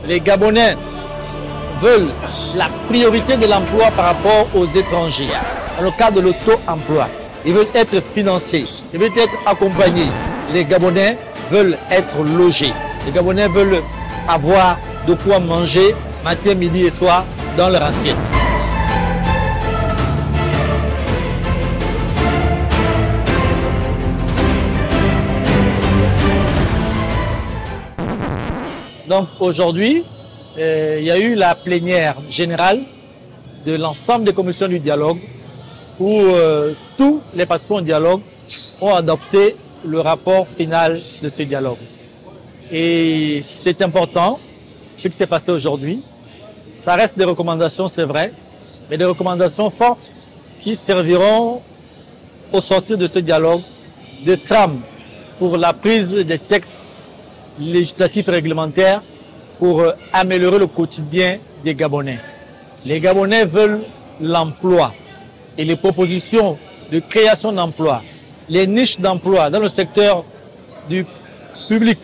Les Gabonais veulent la priorité de l'emploi par rapport aux étrangers. Dans le cadre de l'auto-emploi, ils veulent être financés, ils veulent être accompagnés. Les Gabonais veulent être logés. Les Gabonais veulent avoir de quoi manger matin, midi et soir dans leur assiette. Donc aujourd'hui, il y a eu la plénière générale de l'ensemble des commissions du dialogue où tous les participants au dialogue ont adopté le rapport final de ce dialogue. Et c'est important, ce qui s'est passé aujourd'hui. Ça reste des recommandations, c'est vrai, mais des recommandations fortes qui serviront au sortir de ce dialogue de trame pour la prise des textes législatifs et réglementaires pour améliorer le quotidien des Gabonais. Les Gabonais veulent l'emploi et les propositions de création d'emplois, les niches d'emploi dans le secteur du public,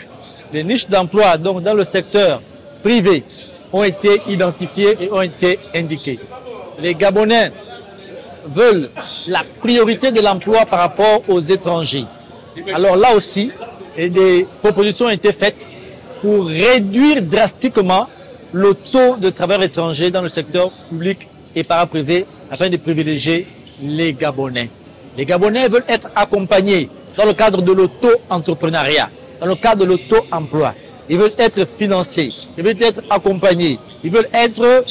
les niches d'emploi donc dans le secteur privé ont été identifiées et ont été indiquées. Les Gabonais veulent la priorité de l'emploi par rapport aux étrangers. Alors là aussi, des propositions ont été faites pour réduire drastiquement le taux de travailleurs étrangers dans le secteur public et paraprivé afin de privilégier les Gabonais. Les Gabonais veulent être accompagnés dans le cadre de l'auto-entrepreneuriat, dans le cadre de l'auto-emploi. Ils veulent être financés, ils veulent être accompagnés, ils veulent être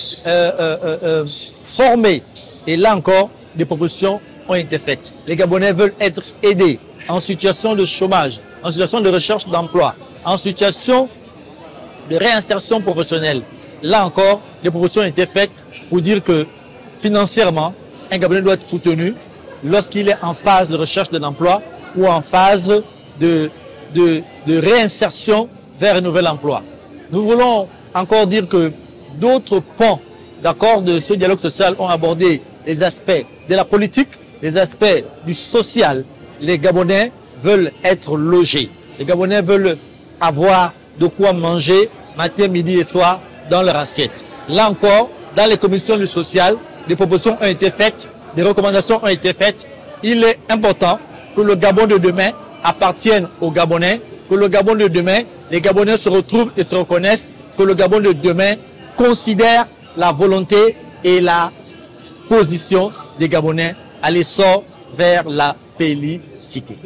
formés. Et là encore, des propositions ont été faites. Les Gabonais veulent être aidés en situation de chômage, en situation de recherche d'emploi, en situation de réinsertion professionnelle. Là encore, des propositions ont été faites pour dire que financièrement, un Gabonais doit être soutenu lorsqu'il est en phase de recherche de l'emploi ou en phase de réinsertion vers un nouvel emploi. Nous voulons encore dire que d'autres pans d'accord de ce dialogue social ont abordé les aspects de la politique, les aspects du social. Les Gabonais veulent être logés. Les Gabonais veulent avoir de quoi manger matin, midi et soir dans leur assiette. Là encore, dans les commissions du social, des propositions ont été faites, des recommandations ont été faites. Il est important que le Gabon de demain appartienne aux Gabonais, que le Gabon de demain, les Gabonais se retrouvent et se reconnaissent, que le Gabon de demain considère la volonté et la position des Gabonais à l'essor vers la félicité.